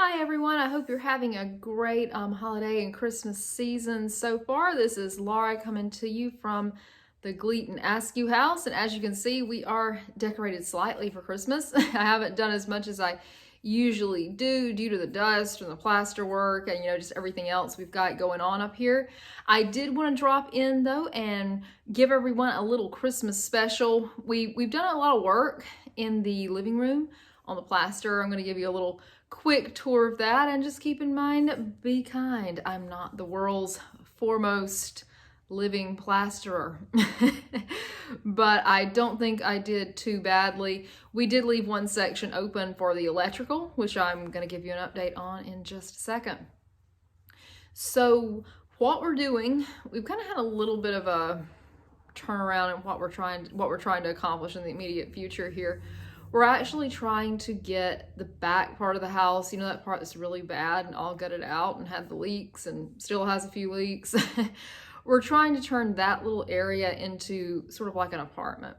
Hi everyone, I hope you're having a great holiday and Christmas season so far. This is Laura coming to you from the Gleaton-Askew house, and as you can see, we are decorated slightly for Christmas. I haven't done as much as I usually do due to the dust and the plaster work and just everything else we've got going on up here. I did want to drop in though and give everyone a little Christmas special. We've done a lot of work in the living room on the plaster. I'm going to give you a little quick tour of that, and just keep in mind, be kind. I'm not the world's foremost living plasterer, but I don't think I did too badly. We did leave one section open for the electrical, which I'm going to give you an update on in just a second. So what we're doing, we've kind of had a little bit of a turnaround in what we're trying to accomplish in the immediate future here. We're actually trying to get the back part of the house, that part that's really bad and all gutted out and had the leaks and still has a few leaks. We're trying to turn that little area into sort of like an apartment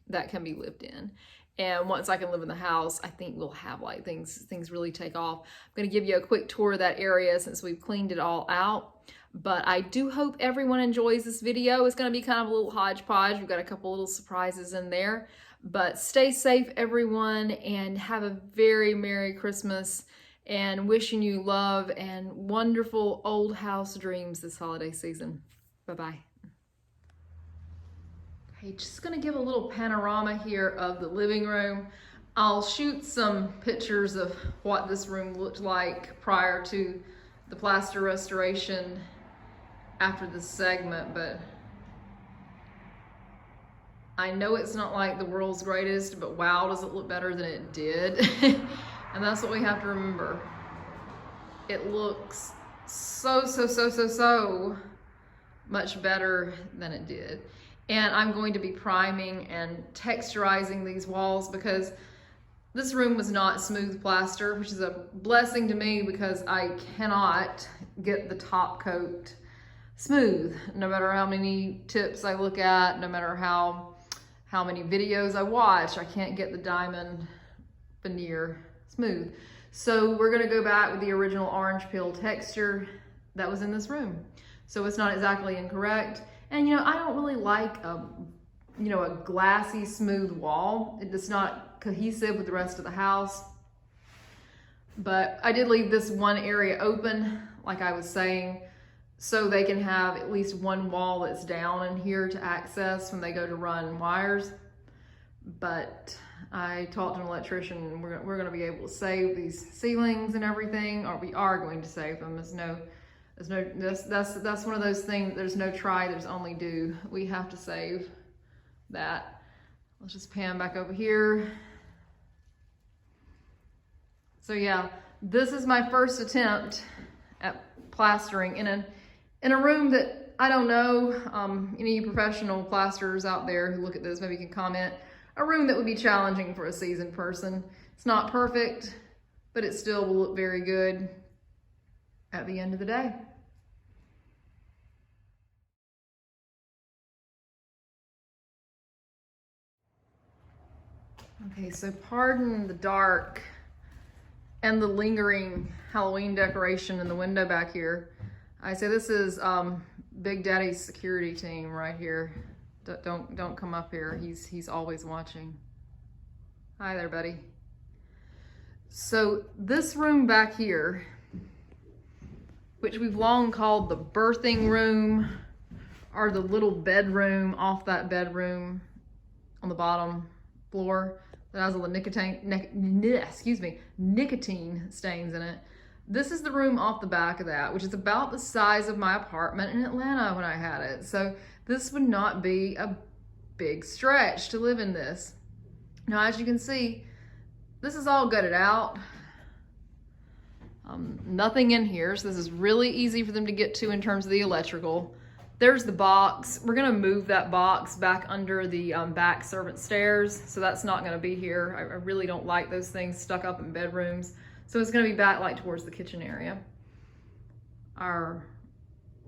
that can be lived in. And once I can live in the house, I think we'll have like things really take off. I'm going to give you a quick tour of that area since we've cleaned it all out. But I do hope everyone enjoys this video. It's going to be kind of a little hodgepodge. We've got a couple little surprises in there. But stay safe, everyone, and have a very Merry Christmas, and wishing you love and wonderful old house dreams this holiday season. Bye-bye. Okay, just gonna give a little panorama here of the living room. I'll shoot some pictures of what this room looked like prior to the plaster restoration after this segment, but I know it's not like the world's greatest, but wow, does it look better than it did. And that's what we have to remember. It looks so much better than it did. And I'm going to be priming and texturizing these walls because this room was not smooth plaster, which is a blessing to me because I cannot get the top coat smooth. No matter how many tips I look at, no matter how many videos I watch, I can't get the diamond veneer smooth. So we're gonna go back with the original orange peel texture that was in this room. So it's not exactly incorrect. And I don't really like a glassy smooth wall. It's not cohesive with the rest of the house. But I did leave this one area open, like I was saying, so they can have at least one wall that's down in here to access when they go to run wires. But I talked to an electrician, and we're going to be able to save these ceilings and everything, or we are going to save them. That's one of those things. There's no try, there's only do. We have to save that. Let's just pan back over here. So yeah, this is my first attempt at plastering in a room that I don't know, any professional plasterers out there who look at this maybe can comment, a room that would be challenging for a seasoned person. It's not perfect, but it still will look very good at the end of the day. Okay, so pardon the dark and the lingering Halloween decoration in the window back here. I say this is Big Daddy's security team right here. Don't come up here. He's always watching. Hi there, buddy. So this room back here, which we've long called the birthing room, or the little bedroom off that bedroom on the bottom floor that has all the nicotine stains in it. This is the room off the back of that, which is about the size of my apartment in Atlanta when I had it. So this would not be a big stretch to live in this. Now, as you can see, this is all gutted out. Nothing in here, so this is really easy for them to get to in terms of the electrical. There's the box. We're gonna move that box back under the back servant stairs, so that's not gonna be here. I really don't like those things stuck up in bedrooms. So it's gonna be back like towards the kitchen area. Our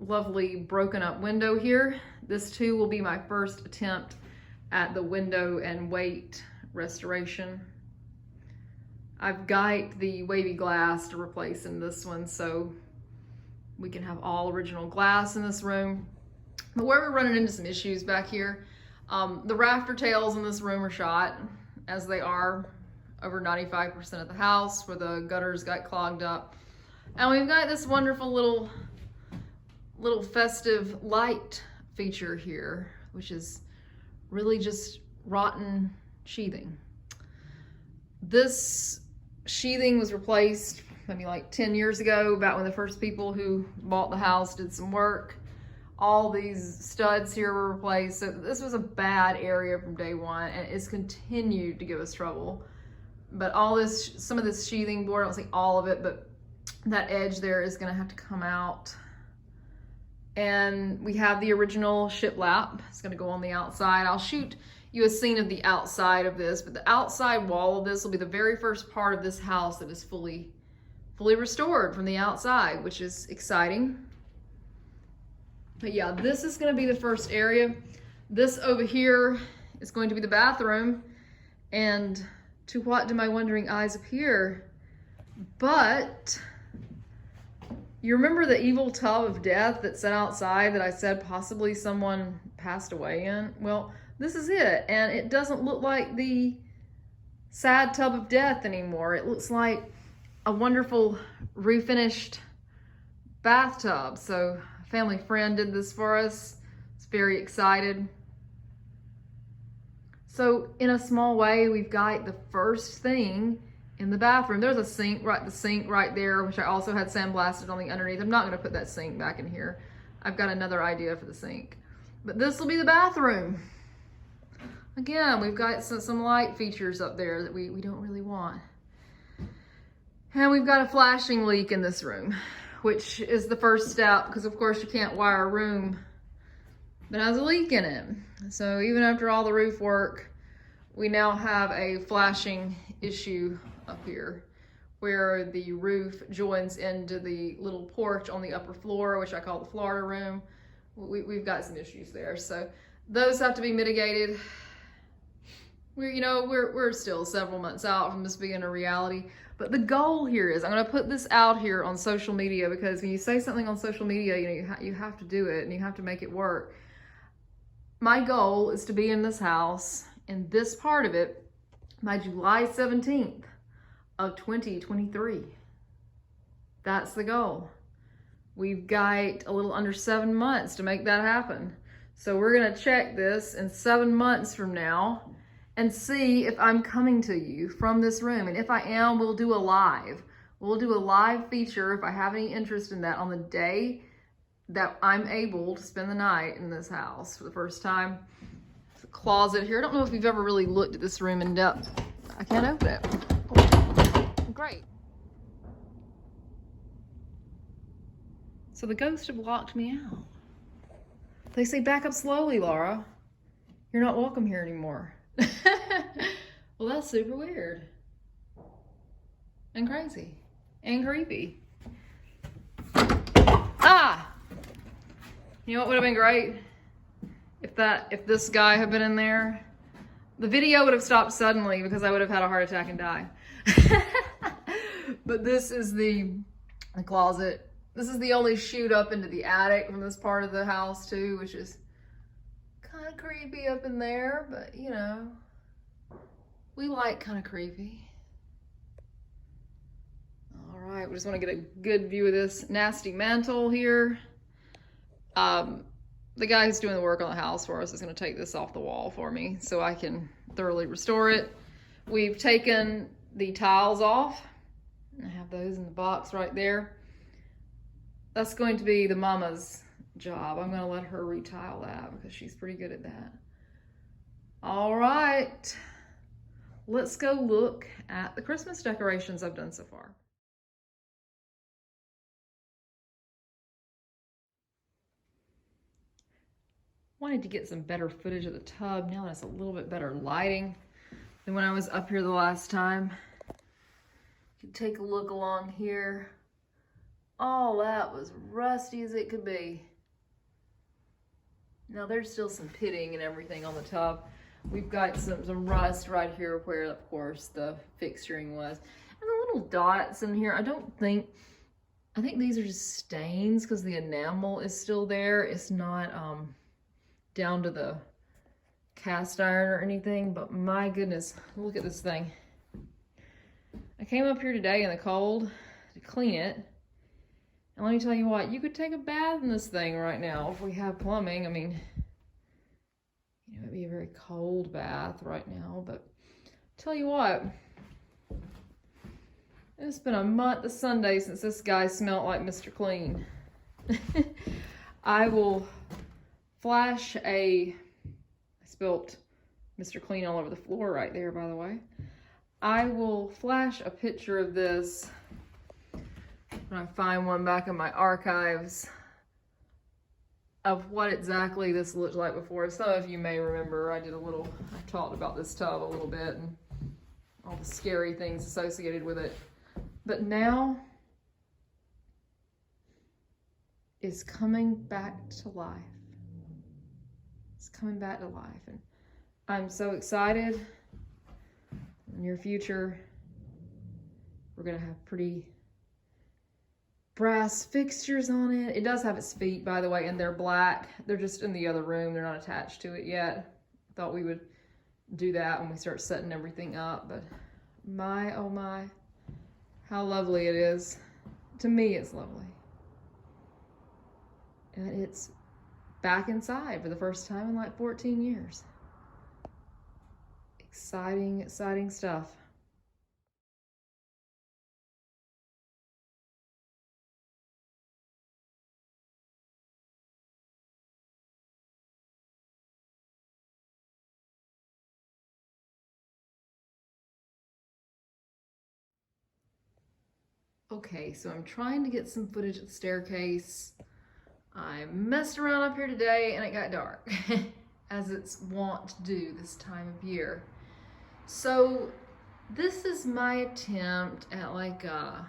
lovely broken up window here. This too will be my first attempt at the window and weight restoration. I've got the wavy glass to replace in this one, so we can have all original glass in this room. But where we're running into some issues back here, the rafter tails in this room are shot, as they are over 95% of the house, where the gutters got clogged up. And we've got this wonderful little festive light feature here, which is really just rotten sheathing. This sheathing was replaced maybe like 10 years ago, about when the first people who bought the house did some work. All these studs here were replaced. So this was a bad area from day one, and it's continued to give us trouble. But all this, some of this sheathing board, I don't say all of it, but that edge there is gonna have to come out. And we have the original shiplap. It's gonna go on the outside. I'll shoot you a scene of the outside of this, but the outside wall of this will be the very first part of this house that is fully restored from the outside, which is exciting. But yeah, this is gonna be the first area. This over here is going to be the bathroom. And to what do my wondering eyes appear? But you remember the evil tub of death that sat outside that I said possibly someone passed away in? Well, this is it. And it doesn't look like the sad tub of death anymore. It looks like a wonderful refinished bathtub. So a family friend did this for us. It's very excited. So in a small way, we've got the first thing in the bathroom. There's a sink, the sink right there, which I also had sandblasted on the underneath. I'm not gonna put that sink back in here. I've got another idea for the sink. But this will be the bathroom. Again, we've got some light features up there that we don't really want. And we've got a flashing leak in this room, which is the first step, because of course you can't wire a room that has a leak in it. So even after all the roof work, we now have a flashing issue up here where the roof joins into the little porch on the upper floor, which I call the Florida room. We've got some issues there. So those have to be mitigated. We're still several months out from this being a reality. But the goal here is, I'm gonna put this out here on social media, because when you say something on social media, you have to do it and you have to make it work. My goal is to be in this house, in this part of it, by July 17th of 2023. That's the goal. We've got a little under 7 months to make that happen. So we're gonna check this in 7 months from now and see if I'm coming to you from this room. And if I am, we'll do a live. We'll do a live feature, if I have any interest in that, on the day that I'm able to spend the night in this house for the first time. There's a closet here. I don't know if you've ever really looked at this room in depth. I can't open it. Oh, great. So the ghosts have locked me out. They say, back up slowly, Laura. You're not welcome here anymore. Well, that's super weird. And crazy. And creepy. Ah! You know what would have been great? If this guy had been in there, the video would have stopped suddenly because I would have had a heart attack and die. But this is the closet. This is the only chute up into the attic from this part of the house too, which is kind of creepy up in there, but we like kind of creepy. All right, we just want to get a good view of this nasty mantle here. The guy who's doing the work on the house for us is going to take this off the wall for me so I can thoroughly restore it. We've taken the tiles off. I have those in the box right there. That's going to be the mama's job. I'm going to let her retile that because she's pretty good at that. All right, let's go look at the Christmas decorations I've done so far. Wanted to get some better footage of the tub now that it's a little bit better lighting than when I was up here the last time. You can take a look along here. Oh, that was rusty as it could be. Now there's still some pitting and everything on the tub. We've got some rust right here where, of course, the fixturing was. little dots in here. I think these are just stains because the enamel is still there. It's not down to the cast iron or anything, but my goodness, look at this thing. I came up here today in the cold to clean it. And let me tell you what, you could take a bath in this thing right now if we have plumbing. I mean, you know, it'd be a very cold bath right now, but tell you what, it's been a month of Sunday since this guy smelled like Mr. Clean. I will flash I spilt Mr. Clean all over the floor right there, by the way. I will flash a picture of this when I find one back in my archives of what exactly this looked like before. Some of you may remember I talked about this tub a little bit and all the scary things associated with it. But now it's coming back to life. It's coming back to life. And I'm so excited. In the near future, we're going to have pretty brass fixtures on it. It does have its feet, by the way, and they're black. They're just in the other room. They're not attached to it yet. Thought we would do that when we start setting everything up. But my, oh my, how lovely it is. To me, it's lovely. And it's back inside for the first time in like 14 years. Exciting, exciting stuff. Okay, so I'm trying to get some footage of the staircase. I messed around up here today and it got dark, as it's wont to do this time of year. So this is my attempt at like a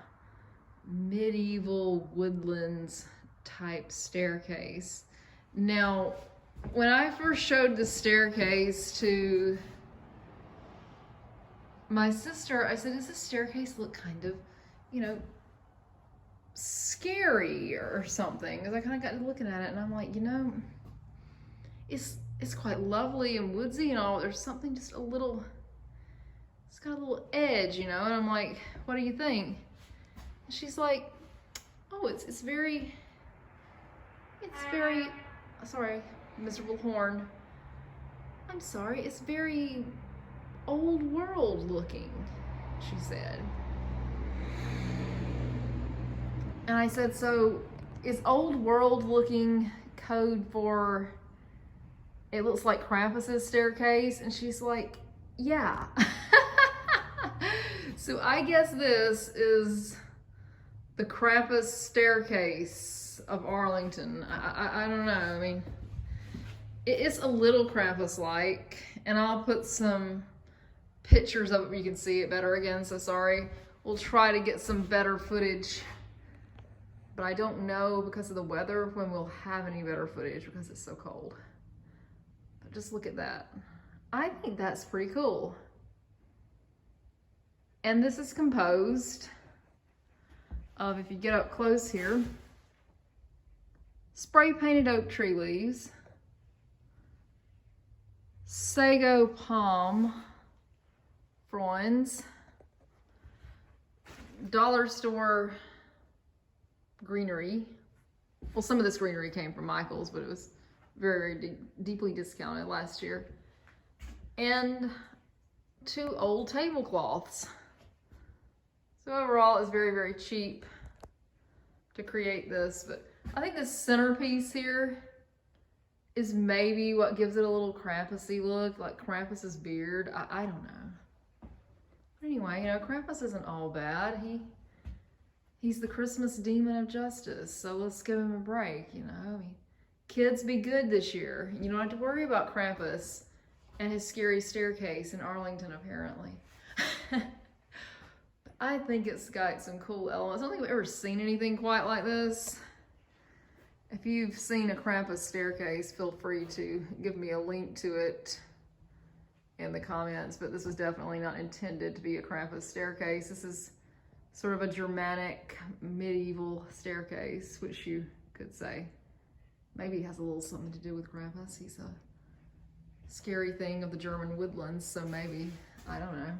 medieval woodlands type staircase. Now, when I first showed the staircase to my sister, I said, does this staircase look kind of, you know, scary or something? Because I kind of got to looking at it and I'm like, you know, it's quite lovely and woodsy and all. There's something just a little, it's got a little edge, you know. And I'm like, what do you think? And she's like, oh, it's very, sorry, miserable horn. I'm sorry, it's very old world looking, she said. And I said, so is old world looking code for it looks like Krampus's staircase? And she's like, yeah. So I guess this is the Krampus staircase of Arlington. I don't know. I mean, it's a little Krampus-like, and I'll put some pictures of it where you can see it better again. So sorry. We'll try to get some better footage. But I don't know because of the weather when we'll have any better footage because it's so cold. But just look at that. I think that's pretty cool. And this is composed of, if you get up close here, spray painted oak tree leaves, sago palm fronds, dollar store greenery. Well, some of this greenery came from Michael's, but it was very, very deeply discounted last year. And 2 old tablecloths. So overall, it's very, very cheap to create this. But I think this centerpiece here is maybe what gives it a little Krampus-y look, like Krampus's beard. I don't know. But anyway, you know, Krampus isn't all bad. He's the Christmas demon of justice, so let's give him a break, you know. I mean, kids, be good this year. You don't have to worry about Krampus and his scary staircase in Arlington, apparently. I think it's got some cool elements. I don't think I've ever seen anything quite like this. If you've seen a Krampus staircase, feel free to give me a link to it in the comments, but this was definitely not intended to be a Krampus staircase. This is sort of a Germanic medieval staircase, which you could say maybe has a little something to do with Krampus. He's a scary thing of the German woodlands, so maybe, I don't know.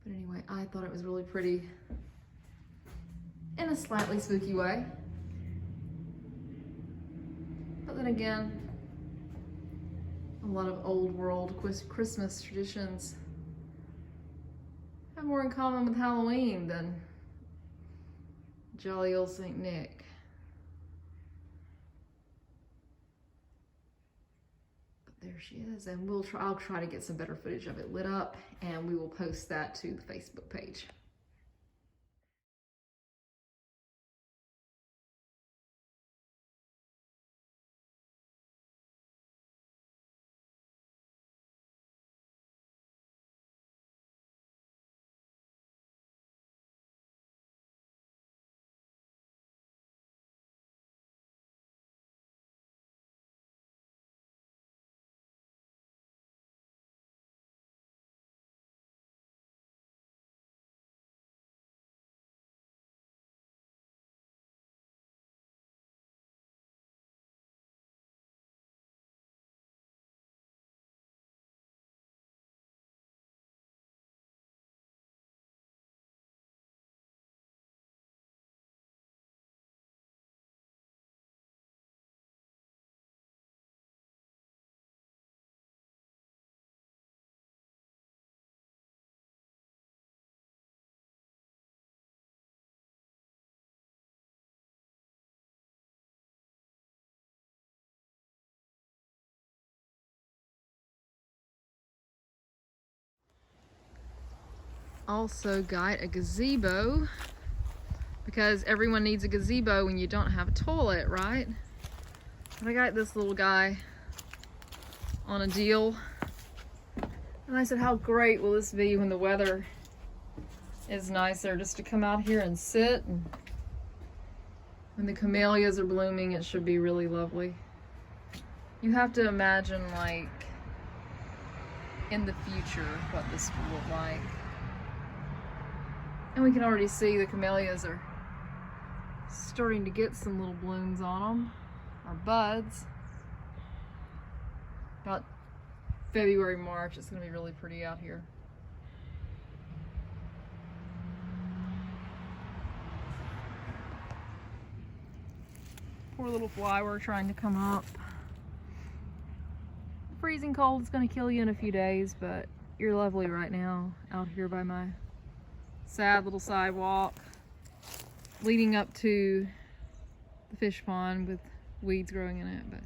But anyway, I thought it was really pretty in a slightly spooky way. But then again, a lot of old world Christmas traditions have more in common with Halloween than jolly old St. Nick. But there she is, and I'll try to get some better footage of it lit up, and we will post that to the Facebook page. Also got a gazebo, because everyone needs a gazebo when you don't have a toilet, right? But I got this little guy on a deal, and I said, how great will this be when the weather is nicer, just to come out here and sit, and when the camellias are blooming, it should be really lovely. You have to imagine, like, in the future what this will look like. And we can already see the camellias are starting to get some little blooms on them, or buds. About February, March, it's going to be really pretty out here. Poor little fly, we're trying to come up. Freezing cold is going to kill you in a few days, but you're lovely right now out here by my sad little sidewalk leading up to the fish pond with weeds growing in it. But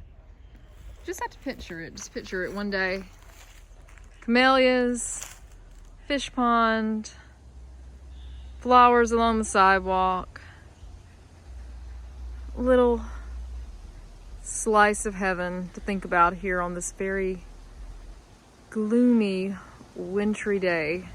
just have to picture it. Just picture it one day. Camellias, fish pond, flowers along the sidewalk, little slice of heaven to think about here on this very gloomy, wintry day.